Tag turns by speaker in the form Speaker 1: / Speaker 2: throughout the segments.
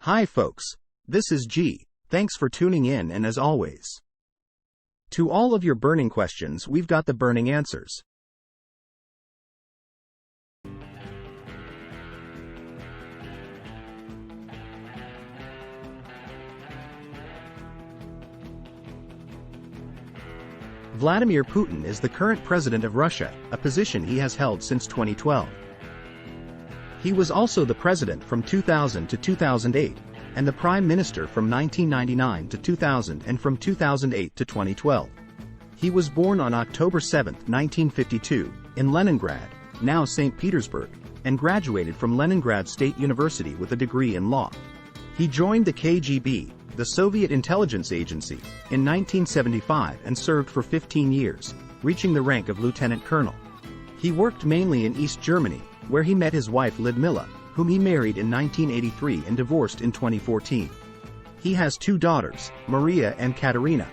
Speaker 1: Hi folks, this is G. Thanks for tuning in, and as always, to all of your burning questions, we've got the burning answers. Vladimir Putin is the current president of Russia, a position he has held since 2012. He was also the president from 2000 to 2008, and the prime minister from 1999 to 2000 and from 2008 to 2012. He was born on October 7, 1952, in Leningrad, now St. Petersburg, and graduated from Leningrad State University with a degree in law. He joined the KGB, the Soviet intelligence agency, in 1975 and served for 15 years, reaching the rank of lieutenant colonel. He worked mainly in East Germany, where he met his wife Lyudmila, whom he married in 1983 and divorced in 2014. He has two daughters, Maria and Katerina.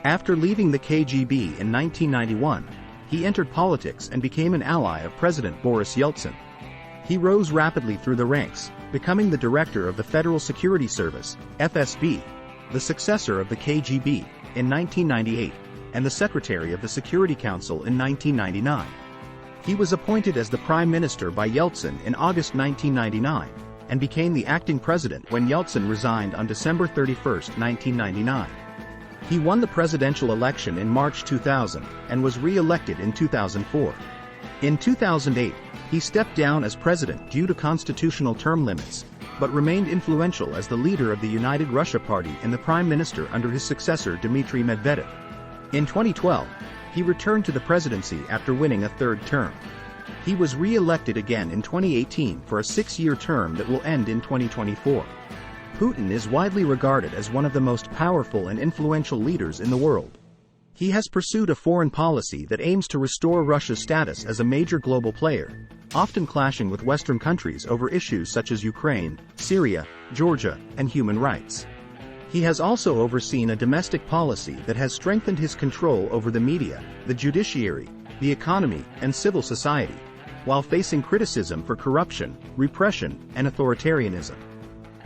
Speaker 1: After leaving the KGB in 1991, he entered politics and became an ally of President Boris Yeltsin. He rose rapidly through the ranks, becoming the director of the Federal Security Service, FSB, the successor of the KGB, in 1998, and the secretary of the Security Council in 1999. He was appointed as the prime minister by Yeltsin in August 1999, and became the acting president when Yeltsin resigned on December 31, 1999. He won the presidential election in March 2000, and was re-elected in 2004. In 2008, he stepped down as president due to constitutional term limits, but remained influential as the leader of the United Russia Party and the prime minister under his successor Dmitry Medvedev. In 2012, he returned to the presidency after winning a third term. He was re-elected again in 2018 for a 6-year term that will end in 2024. Putin is widely regarded as one of the most powerful and influential leaders in the world. He has pursued a foreign policy that aims to restore Russia's status as a major global player, often clashing with Western countries over issues such as Ukraine, Syria, Georgia, and human rights. He has also overseen a domestic policy that has strengthened his control over the media, the judiciary, the economy, and civil society, while facing criticism for corruption, repression, and authoritarianism.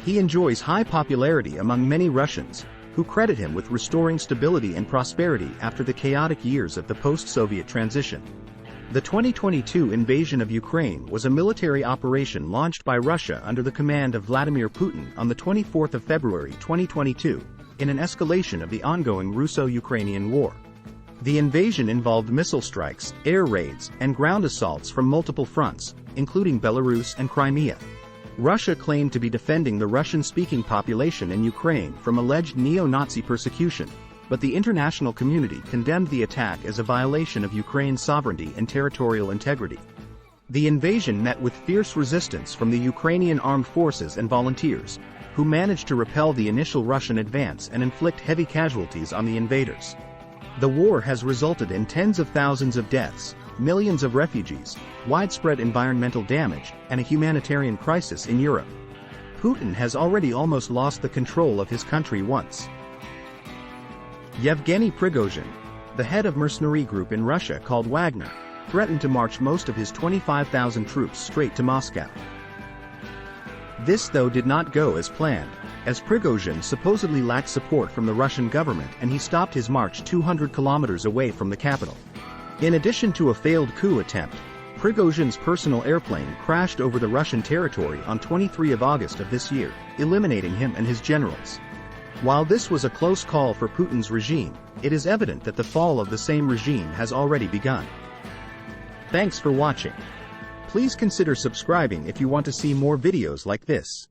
Speaker 1: He enjoys high popularity among many Russians, who credit him with restoring stability and prosperity after the chaotic years of the post-Soviet transition. The 2022 invasion of Ukraine was a military operation launched by Russia under the command of Vladimir Putin on the 24th of February 2022, in an escalation of the ongoing Russo-Ukrainian war. The invasion involved missile strikes, air raids, and ground assaults from multiple fronts, including Belarus and Crimea. Russia claimed to be defending the Russian-speaking population in Ukraine from alleged neo-Nazi persecution, but the international community condemned the attack as a violation of Ukraine's sovereignty and territorial integrity. The invasion met with fierce resistance from the Ukrainian armed forces and volunteers, who managed to repel the initial Russian advance and inflict heavy casualties on the invaders. The war has resulted in tens of thousands of deaths, millions of refugees, widespread environmental damage, and a humanitarian crisis in Europe. Putin has already almost lost the control of his country once. Yevgeny Prigozhin, the head of mercenary group in Russia called Wagner, threatened to march most of his 25,000 troops straight to Moscow. This, though, did not go as planned, as Prigozhin supposedly lacked support from the Russian government, and he stopped his march 200 kilometers away from the capital. In addition to a failed coup attempt, Prigozhin's personal airplane crashed over the Russian territory on 23 August of this year, eliminating him and his generals. While this was a close call for Putin's regime, it is evident that the fall of the same regime has already begun. Thanks for watching. Please consider subscribing if you want to see more videos like this.